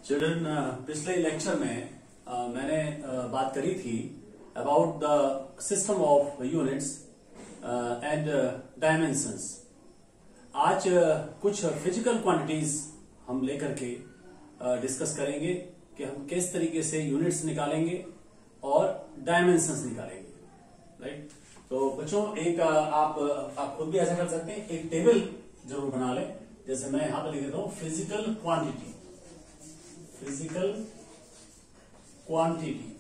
Children पिछले lecture में मैंने बात करी थी about the system of units and dimensions. आज कुछ फिजिकल क्वांटिटीज हम लेकर के डिस्कस करेंगे कि हम किस तरीके से यूनिट्स निकालेंगे और डायमेंशंस निकालेंगे। राइट, तो बच्चों एक आप खुद भी ऐसा कर सकते हैं, एक टेबल जरूर बना लें। जैसे मैं यहां पर लिख देता हूं physical quantity,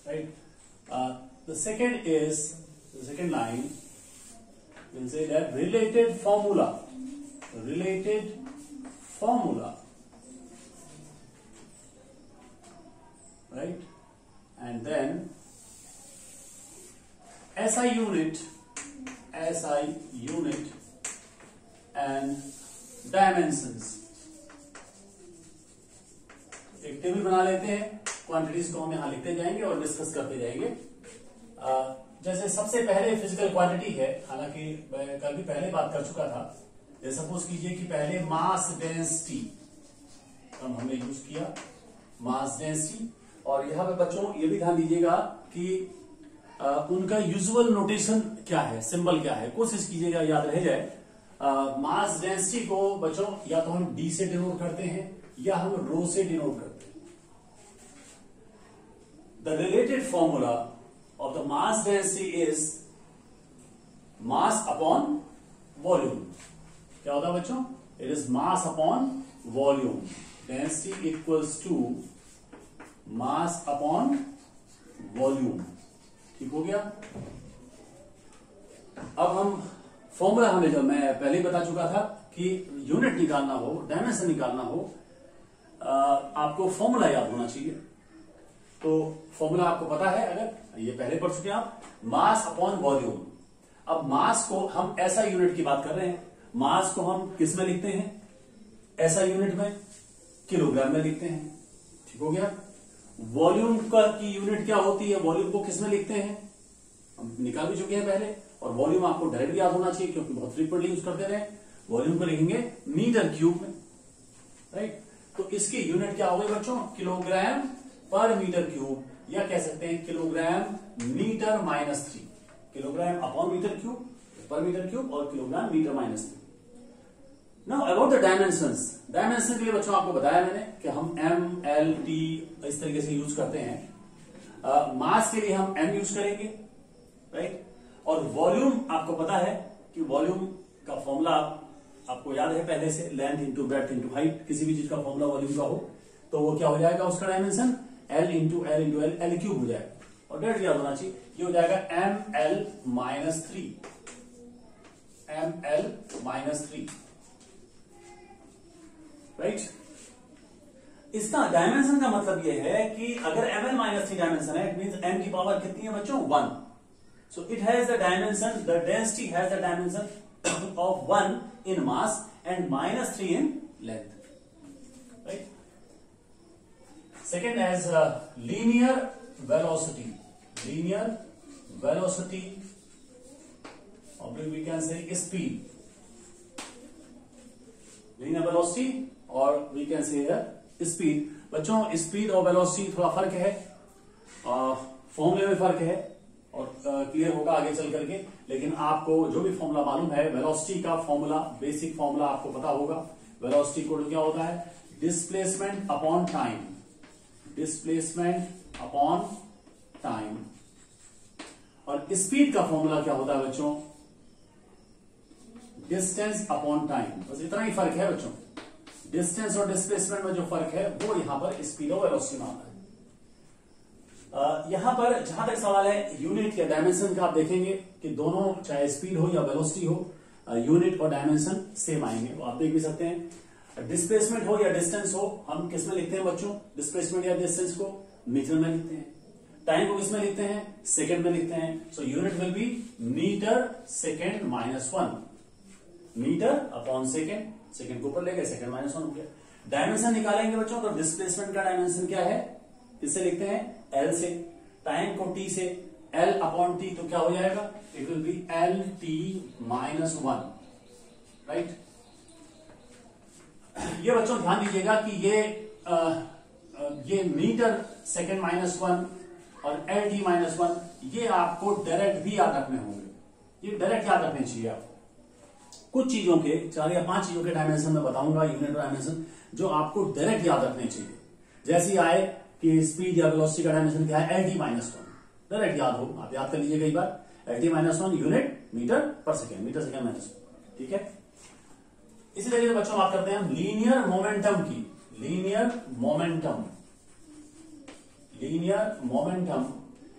right? The second line will say that related formula, right? And then SI unit and dimensions। एक टेबल बना लेते हैं, क्वांटिटीज को हम यहां लिखते जाएंगे और डिस्कस करते जाएंगे। जैसे सबसे पहले फिजिकल क्वांटिटी है, हालांकि मैं कल भी पहले बात कर चुका था। जैसे सपोज कीजिए कि पहले मास डेंसिटी हमने यूज किया, मास डेंसिटी। और यहां पे बच्चों ये भी ध्यान दीजिएगा कि उनका यूजुअल नोटेशन क्या है, सिंबल क्या है, कोशिश कीजिएगा याद रह जाए। मास डेंसिटी को बच्चों या तो हम डी से डिनोट करते हैं या हम रो से डिनोट करते हैं। The related formula of the mass density is mass upon volume. क्या होता है बच्चों? It is mass upon volume. Density equals to mass upon volume. ठीक हो गया। अब हम फॉर्मूला हमें जो मैं पहले ही बता चुका था कि यूनिट निकालना हो, डायमेंशन निकालना हो, आपको फॉर्मूला याद होना चाहिए। तो फॉर्मूला आपको पता है, अगर ये पहले पढ़ चुके हैं आप, मास अपॉन वॉल्यूम। अब मास को हम ऐसा यूनिट की बात कर रहे हैं, मास को हम किस में लिखते हैं? ऐसा यूनिट में, किलोग्राम में लिखते हैं। ठीक हो गया। वॉल्यूम का की यूनिट क्या होती है? वॉल्यूम को किस में लिखते हैं? हम निकाल भी चुके हैं पहले। और वॉल्यूम आपको डायरेक्ट याद होना चाहिए क्योंकि बहुत फ्रीक्वेंटली यूज करते रहे। वॉल्यूम को लिखेंगे मीटर क्यूब में। राइट, तो इसकी यूनिट क्या हो गई बच्चों? किलोग्राम पर मीटर क्यूब, या कह सकते हैं kilogram metre minus 3। Kilogram upon metre cube पर मीटर क्यूब और kilogram metre minus 3। Now about the dimensions. Dimension के लिए बच्चों आपको बताया मैंने कि हम एम, एल, टी इस तरीके से यूज करते हैं। मास के लिए हम एम यूज करेंगे। राइट, और वॉल्यूम आपको पता है कि वॉल्यूम का फॉर्मूला आपको याद है पहले से, length into breadth into height. किसी भी चीज का फॉर्मूला वॉल्यूम का हो तो वो क्या हो जाएगा? उसका dimension L into L into L, L cube हो जाएगा। और डेट याद होना चाहिए, ये हो जाएगा M L minus 3, M L minus 3। Right, इसका डायमेंशन का मतलब यह है कि अगर एम एल माइनस 3 डायमेंशन है, इट मींस एम की पावर कितनी है बच्चों? 1। So it has the dimension, the density has the dimension of 1 in mass and minus 3 in length. Right? Second as linear velocity. Linear velocity, or we can say speed. Linear velocity or we can say speed. बच्चों speed और velocity थोड़ा फर्क है, फॉर्मूले में फर्क है और क्लियर होगा आगे चल करके। लेकिन आपको जो भी फॉर्मूला मालूम है, वेलोसिटी का फॉर्मूला, बेसिक फॉर्मूला आपको पता होगा। वेलोसिटी इक्वल क्या होता है? Displacement upon time. Displacement upon time. और स्पीड का फॉर्मूला क्या होता है बच्चों? Distance upon time. बस इतना ही फर्क है बच्चों। डिस्टेंस और डिस्प्लेसमेंट में जो फर्क है वो यहां पर स्पीड और वेलोसिटी में आता है। यहां पर जहां तक सवाल है यूनिट या डायमेंशन का, आप देखेंगे कि दोनों, चाहे स्पीड हो या वेलोसिटी हो, यूनिट और डायमेंशन सेम आएंगे। वो आप देख भी सकते हैं। डिस्प्लेसमेंट हो या डिस्टेंस हो, हम किस में लिखते हैं बच्चों? डिस्प्लेसमेंट या डिस्टेंस को मीटर में लिखते हैं। टाइम को किस में लिखते हैं? सेकंड में लिखते हैं। So unit will be metre second minus 1। Metre upon second, second को ऊपर ले गए, सेकेंड माइनस 1 हो गया। डायमेंशन निकालेंगे बच्चों तो डिस्प्लेसमेंट का डायमेंशन क्या है? किससे लिखते हैं? एल से। टाइम को टी से, एल अपॉन टी, तो क्या हो जाएगा? It will B L T minus 1, right. ये बच्चों ध्यान दीजिएगा कि ये मीटर सेकेंड -1 और LD -1 ये आपको डायरेक्ट भी याद रखने होंगे, ये डायरेक्ट याद रखने चाहिए आप। कुछ चीजों के 4 या 5 चीजों के डायमेंशन में बताऊंगा, यूनिट डायमेंशन जो आपको डायरेक्ट याद रखने चाहिए। जैसे आए कि स्पीड या वेलोसिटी का डायमेंशन क्या है, LD -1, डायरेक्ट याद हो, आप याद कर लीजिए कई बार। LD -1 यूनिट मीटर पर सेकेंड, मीटर सेकेंड -1, ठीक है। इसी तरीके से बच्चों बात करते हैं हम लीनियर मोमेंटम की। लीनियर मोमेंटम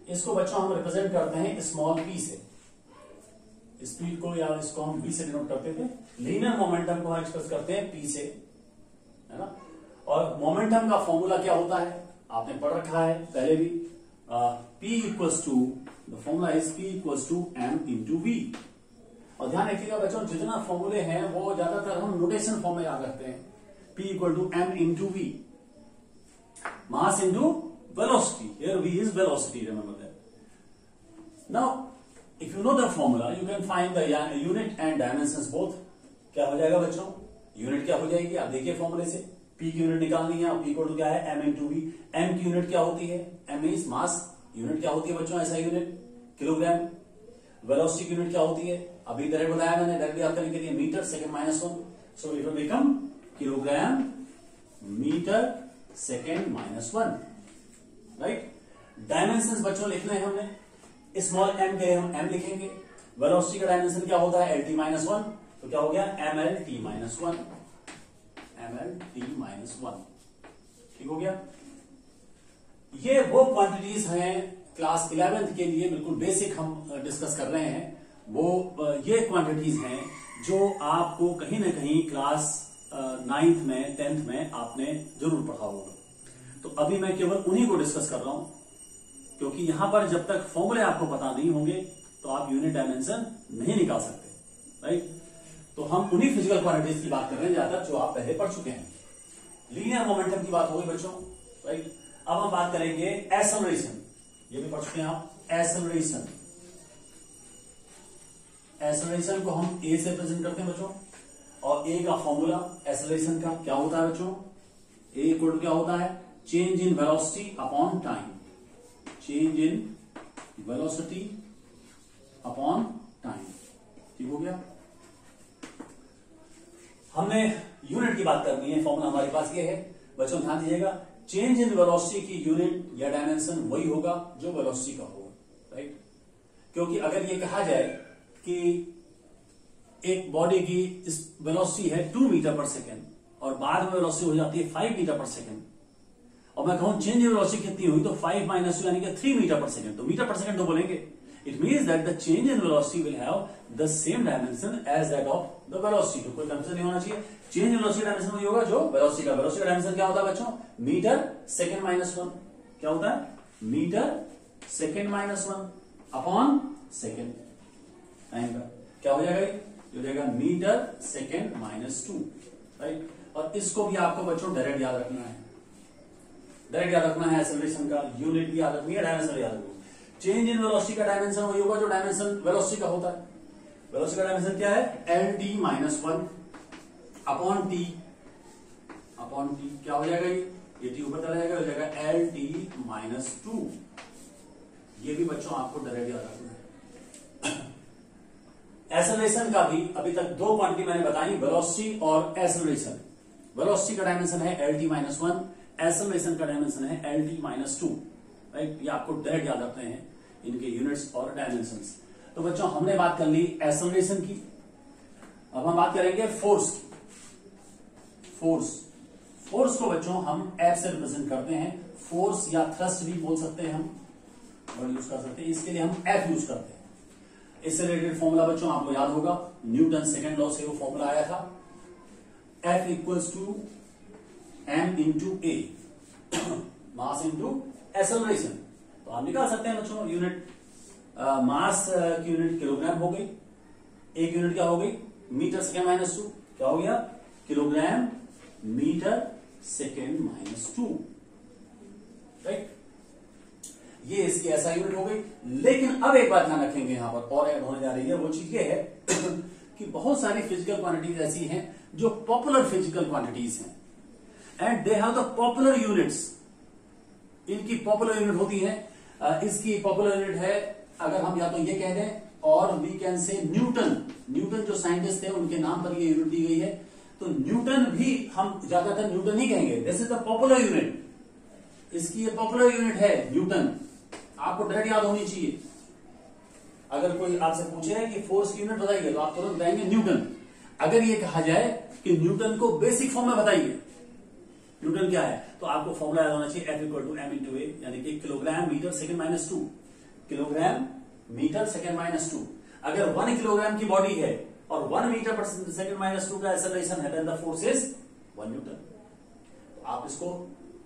इसको बच्चों हम रिप्रेजेंट करते हैं स्मॉल p से। स्पीड को या इसको हम v से डिनोट करते थे, लीनियर मोमेंटम को हम एक्सप्रेस करते हैं p से, है ना। और मोमेंटम का फॉर्मूला क्या होता है आपने पढ़ रखा है पहले भी, p equals to, the formula is p equals to m into v। और ध्यान रखिएगा बच्चों जितना फॉर्मूले हैं वो ज्यादातर हम नोटेशन फॉर्म में याद रखते हैं। p equal to m into v, mass into velocity, here v is velocity, remember that. Now if you know the formula you can find the unit and dimensions both। क्या हो जाएगा बच्चों, unit क्या हो जाएगी, आप देखिए फॉर्मूले से p की यूनिट निकालनी है, p इक्वल टू क्या है m इंटू v। m की यूनिट क्या होती है, m इज मास, यूनिट क्या होती है बच्चों ऐसा यूनिट किलोग्राम। वेलोसिटी की यूनिट क्या होती है, अभी डायरेक्ट बताया मैंने, डायरेक्ट याद करने के लिए metre second -1, so it will become kilogram metre second -1, right. Dimensions बच्चों लिखने हैं हमने, स्मॉल m के हम m लिखेंगे। वेलोसिटी का डायमेंशन क्या होता है LT -1, तो क्या हो गया MLT -1, ठीक हो गया। ये वो क्वांटिटीज हैं क्लास 11th के लिए, बिल्कुल बेसिक हम डिस्कस कर रहे हैं, वो ये क्वांटिटीज हैं जो आपको कहीं ना कहीं क्लास 9th में 10th में आपने जरूर पढ़ा होगा। तो अभी मैं केवल उन्हीं को डिस्कस कर रहा हूं, क्योंकि यहां पर जब तक फॉर्मूले आपको पता नहीं होंगे तो आप यूनिट डायमेंशन नहीं निकाल सकते, राइट। तो हम उन्हीं फिजिकल क्वांटिटीज की बात कर रहे हैं ज्यादा जो आप पहले पढ़ चुके हैं। लीनियर मोमेंटम की बात हो गई बच्चों, राइट। अब हम बात करेंगे एक्सेलरेशन, ये भी पढ़ चुके हैं आप। एक्सेलरेशन को हम ए से प्रेजेंट करते हैं बच्चों, और ए का फॉर्मूला एक्सेलरेशन का क्या होता है बच्चों, ए इक्वल टू क्या होता है, change in velocity upon time, change in velocity upon time, ठीक हो गया। हमने यूनिट की बात करनी है, फॉर्मूला हमारे पास ये है बच्चों, ध्यान दीजिएगा। चेंज इन वेलोसिटी की यूनिट या डायमेंशन वही होगा जो वेलोसिटी का होगा, राइट। क्योंकि अगर ये कहा जाए कि एक बॉडी की वेलोसिटी है 2 मीटर पर सेकेंड और बाद में वेलोसिटी हो जाती है 5 मीटर पर सेकेंड, और मैं कहूं चेंज इन वेलोसिटी कितनी हुई तो 5 - 2 यानी कि 3 मीटर पर सेकेंड, तो मीटर पर सेकेंड तो बोलेंगे। It means that the change in velocity will have the same dimension as that of the velocity. तो कोई कंफ्यूजन नहीं होना चाहिए, चेंज इन वेलोसिटी डायमेंशन वही होगा जो वेलोसिटी का। वेलोसिटी का डायमेंशन क्या होता है बच्चों, मीटर सेकेंड -1, क्या होता है, metre second -1 upon second, time का क्या हो जाएगा, ये हो जाएगा मीटर सेकेंड -2, राइट। और इसको भी आपको बच्चों डायरेक्ट याद रखना है, डायरेक्ट याद रखना है। एक्सेलरेशन का यूनिट भी याद रखनी है, डायमेंशन भी याद रखना है। चेंज इन वेलोसिटी का डायमेंशन वही होगा जो डायमेंशन वेलोसिटी का होता है। वेलोसिटी का डायमेंशन क्या है, LD -1 अपॉन टी, क्या हो जाएगा, ये टी ऊपर चला जाएगा, हो जाएगा LT -2। ये भी बच्चों आपको डायरेक्ट याद रखना है। एक्सेलरेशन का भी अभी तक 2 क्वांटिटी मैंने बताई, वेलोसिटी और एक्सेलरेशन। वेलोसिटी का डायमेंशन है LT -1, एक्सेलरेशन का डायमेंशन है LT -2, राइट। ये आपको डायरेक्ट याद रखते हैं इनके यूनिट्स और डायमेंशंस। तो बच्चों हमने बात कर ली एक्सेलरेशन की, अब हम बात करेंगे फोर्स की। फोर्स को बच्चों हम F से रिप्रेजेंट करते हैं, फोर्स या थ्रस्ट भी बोल सकते हैं हम, और यूज कर सकते हैं, इसके लिए हम F यूज करते हैं। इससे रिलेटेड फॉर्मूला बच्चों आपको याद होगा, न्यूटन सेकेंड लॉ से वो फॉर्मूला आया था, F equals to m into A, mass into acceleration. तो आप निकाल सकते हैं बच्चों यूनिट, मास की यूनिट किलोग्राम हो गई, एक यूनिट क्या हो गई, मीटर सेकेंड -2, क्या हो गया, किलोग्राम मीटर सेकेंड -2, राइट। ये इसकी ऐसा यूनिट हो गई। लेकिन अब एक बात ध्यान रखेंगे यहां पर और ऐड होने जा रही है, वो चीज ये है कि बहुत सारी फिजिकल क्वांटिटीज ऐसी हैं जो पॉपुलर फिजिकल क्वांटिटीज हैं and they have the popular units. इनकी पॉपुलर यूनिट होती है, इसकी पॉपुलर यूनिट है, अगर हम या तो ये कह दें और we can say newton. Newton जो साइंटिस्ट थे उनके नाम पर ये यूनिट दी गई है, तो न्यूटन भी हम ज्यादातर न्यूटन ही कहेंगे। This is the popular unit, इसकी ये पॉपुलर यूनिट है न्यूटन। आपको डायरेक्ट याद होनी चाहिए। अगर कोई आपसे पूछे कि फोर्स की यूनिट बताइए तो आप तुरंत बताएंगे न्यूटन। अगर ये कहा जाए कि न्यूटन को बेसिक फॉर्म में बताइए, न्यूटन क्या है, तो आपको फॉर्मूला याद होना चाहिए F equal to M into A, यानी कि kilogram metre second minus 2, kilogram metre second minus 2। अगर 1 किलोग्राम की बॉडी है और 1 मीटर पर सेकंड माइनस 2 का एक्सेलरेशन है, then the force is 1 newton. आप इसको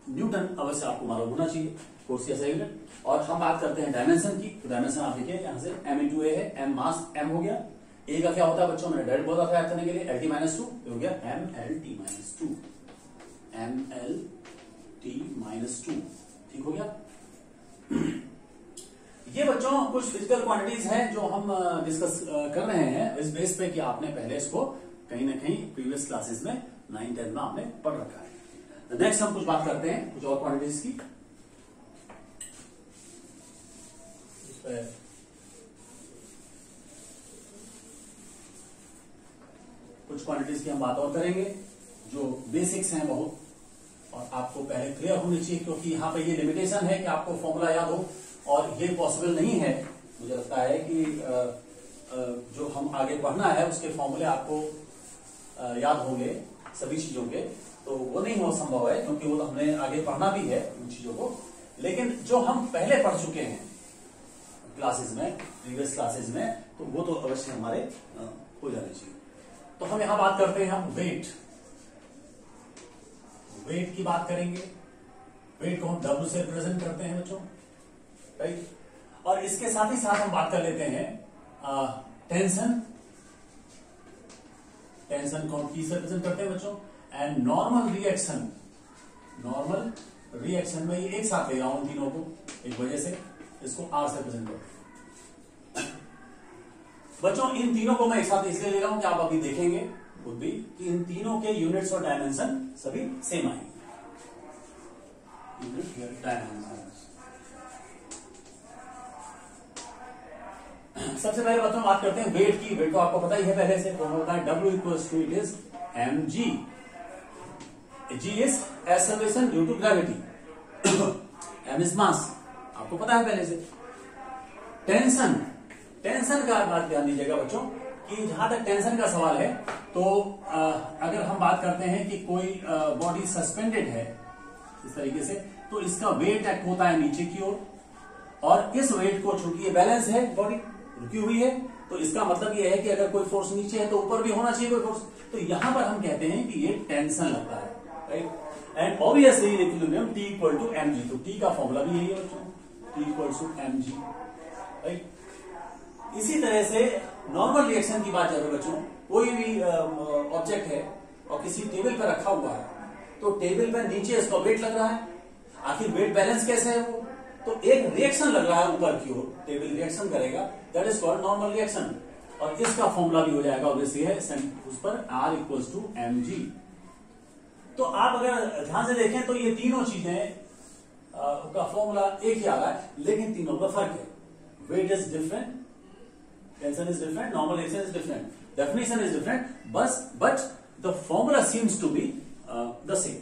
न्यूटन अवश्य आपको मालूम होना चाहिए, फोर्स की SI यूनिट। और हम बात करते हैं डायमेंशन की, तो डायमेंशन आप देखिए यहां से m इंटू ए है, m मास m हो गया। ए का क्या होता है बच्चों, मैंने डायरेक्ट बोला था याद करने के लिए, LT माइनस 2 हो गया MLT माइनस 2, MLT माइनस 2, ठीक हो गया। ये बच्चों कुछ फिजिकल क्वांटिटीज हैं जो हम डिस्कस कर रहे हैं इस बेस पे कि आपने पहले इसको कहीं ना कहीं प्रीवियस क्लासेस में 9, 10 में आपने पढ़ रखा है। नेक्स्ट हम कुछ बात करते हैं कुछ और क्वांटिटीज की। कुछ क्वांटिटीज की हम बात और करेंगे जो बेसिक्स हैं बहुत, और आपको पहले क्लियर होनी चाहिए, क्योंकि यहां पे ये लिमिटेशन है कि आपको फॉर्मूला याद हो, और ये पॉसिबल नहीं है। मुझे लगता है कि जो हम आगे पढ़ना है उसके फॉर्मूले आपको याद होंगे सभी चीजों के, तो वो नहीं हो संभव है, क्योंकि वो तो हमने आगे पढ़ना भी है उन चीजों को। लेकिन जो हम पहले पढ़ चुके हैं क्लासेस में, प्रीवियस क्लासेस में, तो वो तो अवश्य हमारे हो जाने चाहिए। तो हम यहां बात करते हैं हम वेट की बात करेंगे। वेट को हम W से रिप्रेजेंट करते हैं बच्चों, राइट। और इसके साथ ही साथ हम बात कर लेते हैं टेंशन को हम T से रिप्रेजेंट करते हैं बच्चों। एंड नॉर्मल रिएक्शन में ये एक साथ ले रहा हूं तीनों को, एक वजह से इसको R से रिप्रेजेंट करते हैं बच्चों। इन तीनों को मैं एक साथ इसलिए ले रहा हूं कि आप अभी देखेंगे खुद भी कि इन तीनों के यूनिट्स और डायमेंशन सभी सेम आएंगे। सबसे पहले बच्चों बात करते हैं वेट की। वेट तो आपको पता ही है पहले से, तो होता है W equals to it is mg। G is acceleration due to gravity, m is mass, आपको पता है पहले से। टेंशन का बात ध्यान दीजिएगा बच्चों कि जहां तक टेंशन का सवाल है, तो अगर हम बात करते हैं कि कोई बॉडी सस्पेंडेड है इस तरीके से, तो इसका वेट एक्ट होता है नीचे की ओर, और इस वेट को चूंकि ये बैलेंस है, बॉडी रुकी हुई है, तो इसका मतलब ये है कि अगर कोई फोर्स नीचे है तो ऊपर भी होना चाहिए कोई फोर्स। तो यहां पर हम कहते हैं कि ये टेंशन लगता है, right. And obviously in equilibrium T equal to mg, तो T का फॉर्मूला भी यही है बच्चों, T equal to mg, right. इसी तरह से नॉर्मल रिएक्शन की बात करें बच्चों, कोई भी ऑब्जेक्ट है और किसी टेबल पर रखा हुआ है, तो टेबल पर नीचे इसका वेट लग रहा है। आखिर वेट बैलेंस कैसे है वो, तो एक रिएक्शन लग रहा है ऊपर की ओर, टेबल रिएक्शन करेगा, that is called normal reaction. और इसका फॉर्मूला भी हो जाएगा ऑब्वियसली है उस पर R इक्वल्स टू mg। तो आप अगर ध्यान से देखें तो ये तीनों चीजें का फॉर्मूला एक ही आ रहा है, लेकिन तीनों का फर्क है। Weight is different, tension is different, normal reaction is different, definition is different, but the formula seems to be the same.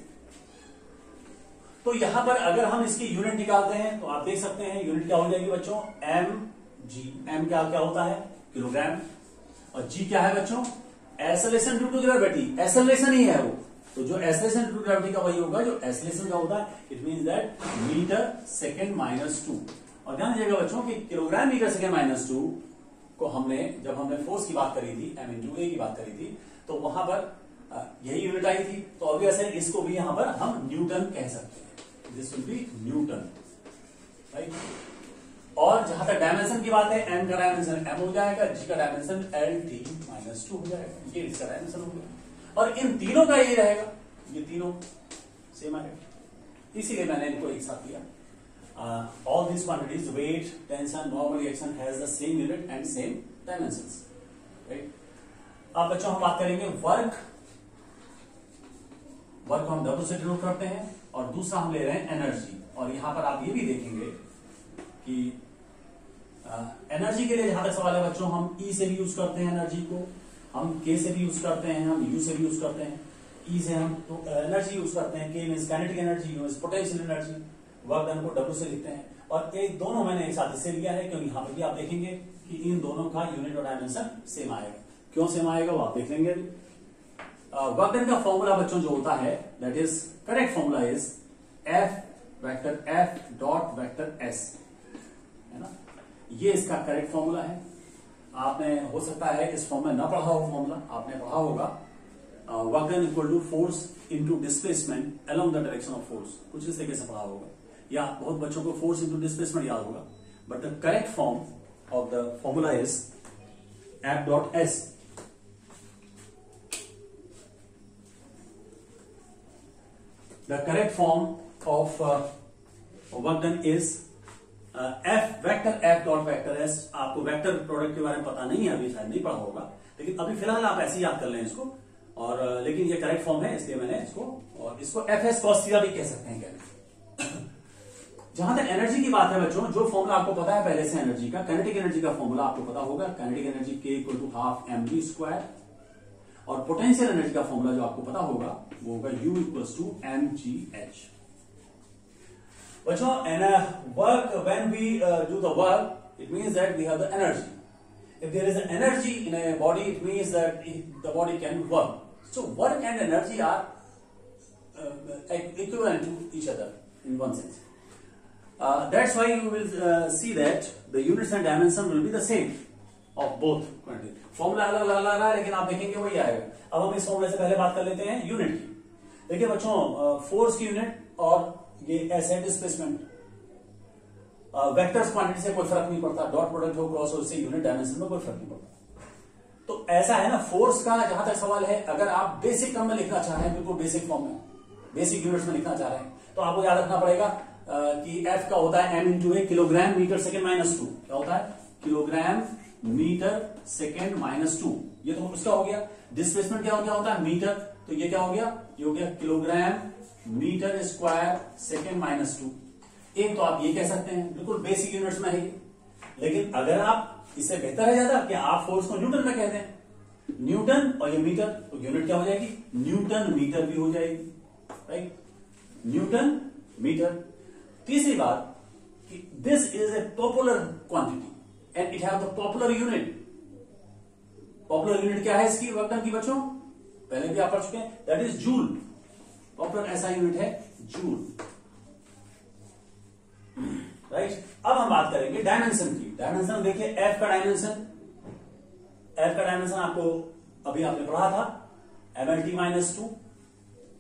तो यहां पर अगर हम इसकी यूनिट निकालते हैं तो आप देख सकते हैं यूनिट क्या हो जाएगी बच्चों, mg। m क्या होता है, किलोग्राम, और g क्या है बच्चों, acceleration due to gravity, acceleration ही है वो, तो जो एक्सेलरेशन ड्यू टू ग्रेविटी का वही होगा जो एक्सेलरेशन का होता है। It means that metre second minus 2। और ध्यान दीजिएगा बच्चों कि किलोग्राम मीटर सेकेंड माइनस 2 को जब हमने फोर्स की बात करी थी, m इंटू ए की बात करी थी, तो वहां पर यही यूनिट आई थी, तो ऑब्वियस है इसको भी यहां पर हम न्यूटन कह सकते हैं, this will be Newton, right. और जहां तक डायमेंशन की बात है, m का डायमेंशन m हो जाएगा, g का डायमेंशन LT माइनस 2 हो जाएगा, ये इसका डायमेंशन हो गया। और इन तीनों का ये रहेगा, ये तीनों सेम आएगा, इसीलिए मैंने इनको एक साथ लिया। all these quantities, weight, tension, normal reaction has the same unit and same dimensions, right? अब बच्चों हम बात करेंगे वर्क को हम W से डिनोट करते हैं, और दूसरा हम ले रहे हैं एनर्जी। और यहां पर आप ये भी देखेंगे कि एनर्जी के लिए जहां तक सवाल है बच्चों, हम E से भी यूज करते हैं एनर्जी को, हम K से भी यूज करते हैं, हम U से भी यूज करते हैं। E से हम तो एनर्जी यूज करते हैं, K means kinetic energy, U means potential energy, work done को W से लिखते हैं। और एक दोनों मैंने एक साथ इससे लिया है क्योंकि यहां पर भी आप देखेंगे कि इन दोनों का यूनिट और डायमेंशन सेम आएगा। क्यों सेम आएगा वो आप देख लेंगे अभी। वर्क डन का फॉर्मूला बच्चों जो होता है, that is correct formula is F vector F dot vector S, है ना, ये इसका करेक्ट फॉर्मूला है। आपने हो सकता है इस फॉर्म में ना पढ़ा हो फॉर्मूला, आपने पढ़ा होगा work done equal to force into displacement along the direction of force, कुछ इस तरीके से पढ़ा होगा, या बहुत बच्चों को फोर्स इनटू डिस्प्लेसमेंट याद होगा। But the correct form of the formula is F dot S। The correct form of work done is F vector F dot vector S। आपको वेक्टर प्रोडक्ट के बारे में पता नहीं है, अभी शायद नहीं पढ़ा होगा, लेकिन अभी फिलहाल आप ऐसे ही याद कर लें इसको। और लेकिन ये करेक्ट फॉर्म है, इसलिए मैंने इसको, और इसको FS cos थीटा भी कह सकते हैं क्या। जहां तक एनर्जी की बात है बच्चों, जो फॉर्मूला आपको पता है पहले से एनर्जी का, काइनेटिक एनर्जी का फॉर्मूला आपको पता होगा, kinetic energy K equal to half mv²। और पोटेंशियल एनर्जी का फॉर्मूला जो आपको पता होगा वो होगा U इक्वल्स टू mgh। बच्चों work when we do the work, it means that we have the energy. If there is an energy in a body, it means that the body can work. So work and energy are equivalent to each other in one sense. That's why you will see that the units and dimension will be the same of both quantity. Formula अलग अलग रहा है, लेकिन आप देखेंगे वही आएगा। अब हम इस फॉर्मूले से पहले बात कर लेते हैं यूनिट की। देखिए बच्चों, फोर्स की यूनिट और ये एस है डिस्प्लेसमेंट, वेक्टर्स क्वांटिटी से कोई फर्क नहीं पड़ता, डॉट प्रोडक्ट हो क्रॉस हो, इससे यूनिट डायमेंशन में कोई फर्क नहीं पड़ता। तो ऐसा है ना, फोर्स का जहां तक सवाल है, अगर आप बेसिक टर्म में लिखना चाह रहे हैं, बिल्कुल बेसिक फॉर्म में, बेसिक यूनिट्स में लिखना चाह रहे हैं, तो आपको याद रखना पड़ेगा कि F का होता है m into A, kilogram metre second minus 2। क्या होता है? Kilogram metre second minus 2। ये तो उसका हो गया। डिस्प्लेसमेंट क्या होता है? मीटर। तो ये क्या हो गया? ये हो गया kilogram metre square second minus 2। एक तो आप ये कह सकते हैं, बिल्कुल बेसिक यूनिट्स में है। लेकिन अगर आप इससे बेहतर है ज्यादा कि आप फोर्स को न्यूटन में कहते हैं, न्यूटन और ये मीटर, तो यूनिट क्या हो जाएगी? न्यूटन मीटर भी हो जाएगी, राइट? Newton metre. तीसरी बात कि this is a popular quantity and it have the popular unit. Popular unit क्या है इसकी, वर्क डन की बच्चों? पहले भी आप पढ़ चुके हैं, दैट इज जूल। पॉपुलर ऐसा यूनिट है जूल, राइट? अब हम बात करेंगे डायमेंशन की। डायमेंशन देखिए, एफ का डायमेंशन, एफ का डायमेंशन आपको अभी आपने पढ़ा था, mlt माइनस 2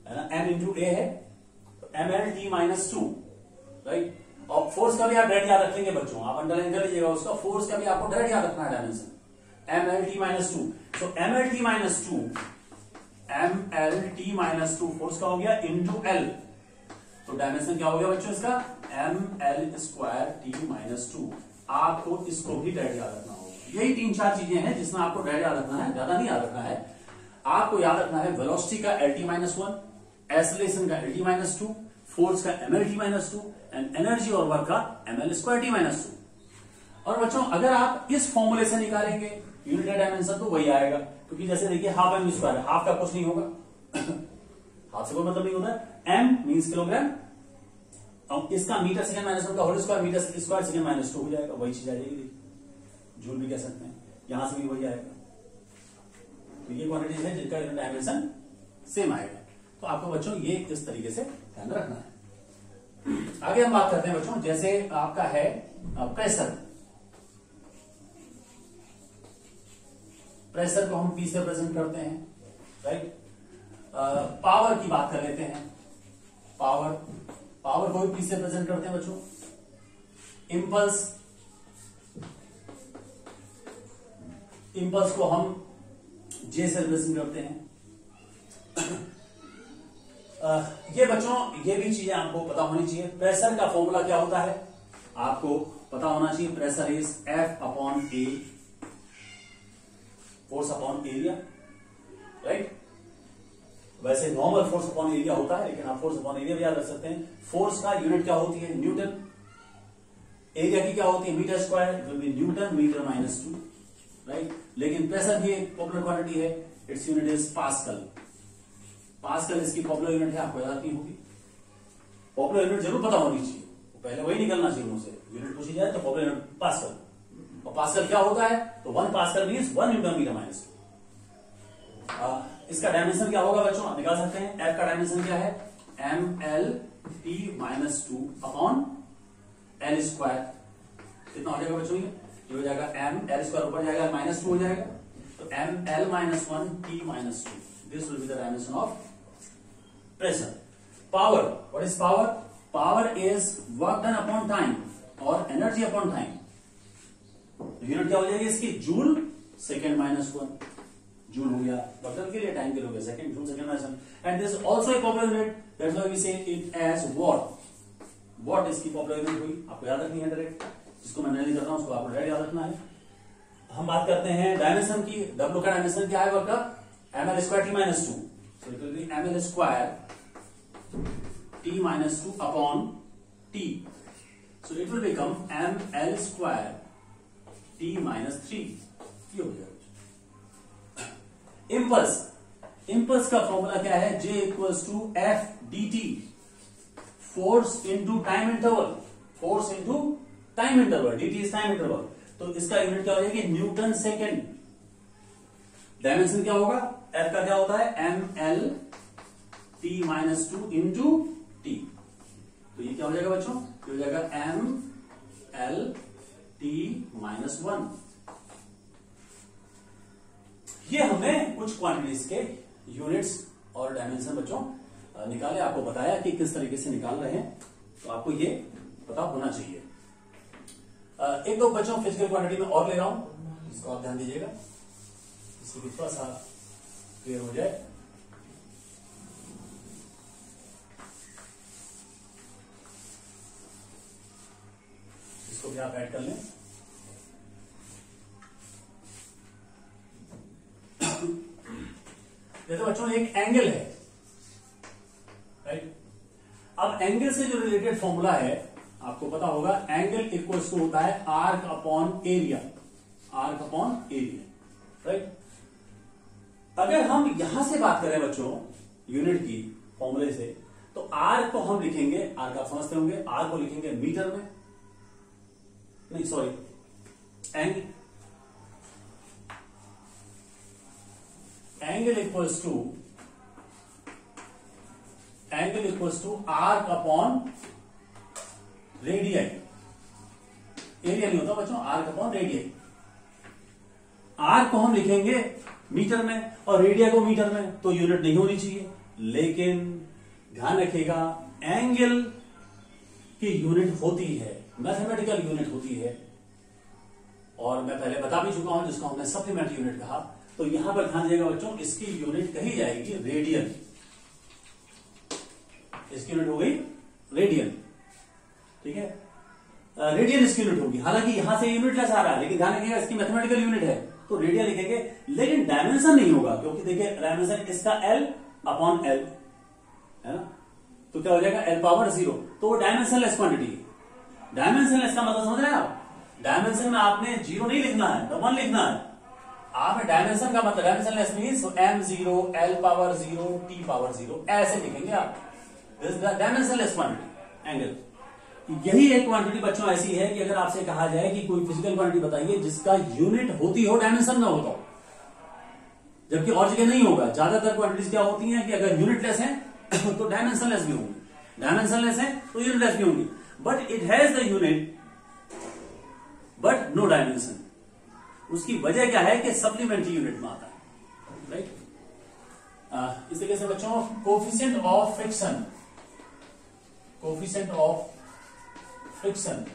है ना, m इंटू ए है, तो mlt माइनस 2, राइट? और फोर्स का भी आप डायरेक्ट याद रखेंगे बच्चों, आप अंडरलाइन कर लीजिएगा उसका, फोर्स का भी आपको डायरेक्ट याद रखना है डायमेंशन, mlt माइनस 2। सो mlt minus 2, mlt minus 2 force का हो गया इंटू एल, तो डायमेंशन क्या हो गया बच्चों इसका? ml square T minus 2। आपको इसको भी डायरेक्ट याद रखना होगा। यही 3-4 चीजें हैं जिसमें आपको डायरेक्ट याद रखना है, ज्यादा नहीं याद रखना है। आपको याद रखना है वेलोसिटी का lt माइनस 1, एक्सेलरेशन का lt माइनस 2, फोर्स का mlt माइनस 2 एंड एनर्जी और वर्क का ml स्क्वायर टी माइनस 2। और बच्चों अगर आप इस फॉर्मूले से निकालेंगे यूनिट डायमेंशन, तो वही आएगा, क्योंकि जैसे देखिए हाफ एम स्क्वायर, हाफ का कुछ नहीं होगा हाफ से कोई मतलब नहीं होता। एम मीन्स किलोग्राम, और इसका मीटर सेकेंड माइनस 1 का whole square metre square second minus 2 हो जाएगा, वही चीज आ जाएगी। जूल भी कह सकते हैं, यहां से भी वही आएगा। तो ये क्वांटिटीज है जिनका यूनिट डायमेंशन सेम आएगा। तो आपको बच्चों ये इस तरीके से ध्यान रखना है। आगे हम बात करते हैं बच्चों, जैसे आपका है प्रेशर। प्रेशर को हम पी से प्रेजेंट करते हैं, राइट? पावर की बात कर लेते हैं। पावर को भी पी से प्रेजेंट करते हैं बच्चों। इंपल्स को हम जे से प्रेजेंट करते हैं। ये बच्चों ये भी चीजें आपको पता होनी चाहिए। प्रेशर का फॉर्मूला क्या होता है आपको पता होना चाहिए। Pressure is F upon A, force upon area. Right. वैसे नॉर्मल फोर्स अपॉन एरिया होता है, लेकिन आप फोर्स अपॉन एरिया भी याद रख सकते हैं। फोर्स का यूनिट क्या होती है? न्यूटन। एरिया की क्या होती है? Metre square. It will be newton metre minus 2, right. लेकिन प्रेशर भी एक पॉपुलर क्वांटिटी है, its unit is pascal. Pascal इसकी पॉपुलर यूनिट है, आपको याद नहीं होगी। पॉपुलर यूनिट जरूर पता होनी चाहिए, पहले वही निकलना चाहिए मुझसे। यूनिट पूछी जाए तो पॉपुलर यूनिट पास्कल। और पास्कल क्या होता है? तो 1 pascal means 1 newton metre minus 2। इसका डायमेंशन क्या होगा बच्चों? आप निकाल सकते हैं। एफ का डायमेंशन क्या है? ml/t - 2 upon L square. कितना हो जाएगा बच्चों? ये हो जाएगा ml स्क्वायर, ऊपर जाएगा -2 हो जाएगा, तो ml - 1t - 2। This will be the dimension of pressure. Power, what is power? Power is work done upon time और एनर्जी अपॉन टाइम। यूनिट क्या हो जाएगी इसकी? Joule second minus 1। जूल हो गया वर्क के लिए, टाइम के लिए हो गया second, joule second minus 1। And this also a popular unit, that's why we say it as watt. Watt इसकी पॉपुलर यूनिट हुई, आपको याद रखनी है डायरेक्ट। जिसको मैं नहीं कर रहा हूं उसको आपको डायरेक्ट याद रखना है। हम बात करते हैं डायमेंशन की। डब्ल्यू का डायमेंशन क्या है वर्क का? ml square t - 2। So it will B ml square t - 2 upon t। So it will become ml square t - 3। ये हो गया। इम्पल्स, इम्पल्स का फॉर्मूला क्या है? J equals to F dt, force into time interval. Force into time interval, dt is time interval. तो इसका unit क्या हो जाएगी? Newton second. डायमेंशन क्या होगा? F का क्या होता है? ml t - 2 into t। तो ये क्या हो जाएगा बच्चों? ये हो जाएगा ml t - 1। ये हमने कुछ क्वांटिटीज के यूनिट्स और डायमेंशन बच्चों निकाले, आपको बताया कि किस तरीके से निकाल रहे हैं, तो आपको ये पता होना चाहिए। एक दो बच्चों फिजिकल क्वांटिटी में और ले रहा हूं, इसको आप ध्यान दीजिएगा, इससे भी थोड़ा सा क्लियर हो जाए। इसको भी आप ऐड कर लें। जैसे बच्चों एक एंगल है, राइट। अब एंगल से जो रिलेटेड फॉर्मूला है आपको पता होगा, एंगल इक्वल्स टू होता है arc upon area. Arc upon area, right. अगर हम यहां से बात करें बच्चों यूनिट की फॉर्मूले से, तो आर्क को हम लिखेंगे, आर्क आप समझते होंगे, आर्क को लिखेंगे मीटर में, नहीं sorry, angle equals to arc upon radian. Area नहीं होता बच्चों, आर्क अपॉन रेडियन। आर्क को हम लिखेंगे मीटर में और रेडिया को मीटर में, तो यूनिट नहीं होनी चाहिए। लेकिन ध्यान रखिएगा, एंगल की यूनिट होती है, मैथमेटिकल यूनिट होती है, और मैं पहले बता भी चुका हूं, जिसको हमने सप्लीमेंट्री यूनिट कहा। तो यहां पर ध्यान दीजिएगा बच्चों, इसकी यूनिट कही जाएगी रेडियन। इसकी यूनिट हो गई रेडियन, ठीक है। रेडियन इसकी यूनिट होगी। हालांकि यहां से यूनिट लेस आ रहा है, लेकिन ध्यान रखिएगा इसकी मैथमेटिकल यूनिट है, तो रेडियन लिखेंगे। लेकिन डायमेंशन नहीं होगा, क्योंकि देखिए डायमेंशन इसका L अपॉन L है ना, तो क्या हो जाएगा? L power 0। तो वो डायमेंशनलेस क्वांटिटी है। डायमेंशनलेस का मतलब समझ रहे हैं आप? डायमेंशन में आपने 0 नहीं लिखना है, 1 लिखना है। आपने डायमेंशन का मतलब dimensionless means m0, L power 0, t power 0 ऐसे लिखेंगे आप। Dimensionless quantity angle. यही एक क्वांटिटी बच्चों ऐसी है कि अगर आपसे कहा जाए कि कोई फिजिकल क्वांटिटी बताइए जिसका यूनिट होती हो, डायमेंशन ना होता हो, जबकि और जगह नहीं होगा। ज्यादातर क्वांटिटीज क्या होती हैं कि अगर यूनिटलेस है तो डायमेंशनलेस भी होंगी, डायमेंशनलेस है तो यूनिटलेस भी होंगी। But it has the unit but no dimension. उसकी वजह क्या है कि सप्लीमेंट्री यूनिट में आता है, राइट। इस तरीके से बच्चों coefficient of friction, coefficient of friction,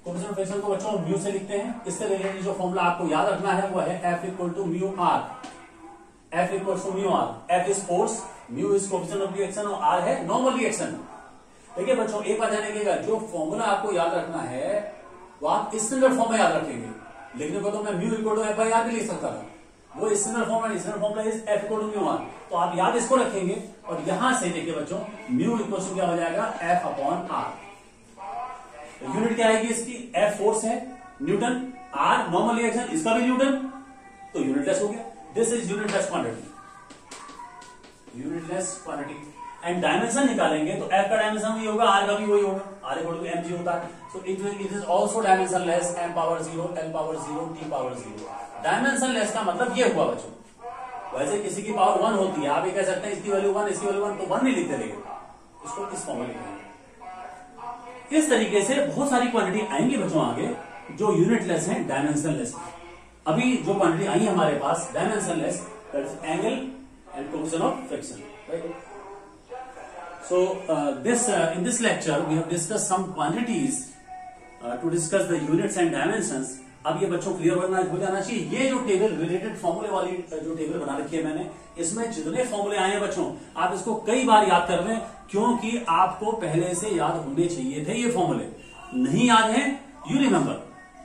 coefficient of friction को बच्चों म्यू से लिखते हैं। इससे रिलेटेड जो फॉर्मूला आपको याद रखना है वो है F equal to mu R. F equal to mu R. F is force, mu is coefficient of reaction और आर है नॉर्मल रिएक्शन। देखिए बच्चों एक बात ध्यान रखिएगा, जो फॉर्मूला आपको याद रखना है वो आप स्टैंडर्ड फॉर्म में याद रखेंगे। लिखने को तो मैं mu equal to F by R भी लिख सकता था, वो standard formula is F equal to mu R. तो आप याद इसको रखेंगे और यहां से देखिए बच्चों म्यू इक्वल टू क्या हो जाएगा F अपॉन आर। यूनिट क्या आएगी इसकी, F फोर्स है, न्यूटन, R नॉर्मल रिएक्शन, इसका भी न्यूटन, तो यूनिटलेस हो गया। This is unitless quantity, unitless quantity. And dimension निकालेंगे तो F का डायमेंशन वही होगा, R का भी वही होगा, R इक्वल टू mg होता है। So it is also dimension less, m power 0, l power 0, t power 0। Dimension less का मतलब ये हुआ बच्चों। वैसे किसी की पावर 1 होती है, आप ये कह सकते हैं इसकी वैल्यू 1, इसकी वैल्यू 1, तो 1 नहीं लिखते, लेकिन इसको इस फॉर्म में लिखेंगे। इस तरीके से बहुत सारी क्वांटिटी आएंगी बच्चों आगे जो यूनिटलेस है, डायमेंशन लेस। अभी जो क्वांटिटी आई हमारे पास dimensionless, angle and coefficient of friction, right. So in this lecture we have discussed some quantities to discuss the units and dimensions. अब ये बच्चों क्लियर हो जाना चाहिए। ये जो टेबल रिलेटेड फॉर्मूले वाली जो टेबल बना रखी है मैंने, इसमें जितने फॉर्मूले आए हैं बच्चों, आप इसको कई बार याद कर लें, क्योंकि आपको पहले से याद होने चाहिए थे ये फॉर्मूले। नहीं याद है, यू रिमेंबर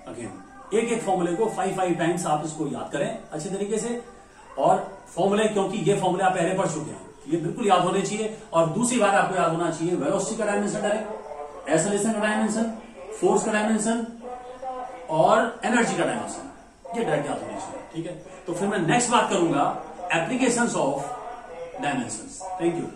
अगेन, एक एक फॉर्मूले को 5 टाइम्स आप इसको याद करें अच्छे तरीके से। और फॉर्मूले, क्योंकि ये फॉर्मूले आप पहले पढ़ चुके हैं, ये बिल्कुल याद होने चाहिए। और दूसरी बात आपको याद होना चाहिए, वेलोसिटी का डायमेंशन डायरेक्ट, एक्सेलरेशन का डायमेंशन, फोर्स का डायमेंशन और एनर्जी का डायमेंशन, ये डायरेक्ट याद होने चाहिए, ठीक है। तो फिर मैं नेक्स्ट बात करूंगा applications of dimensions. Thank you.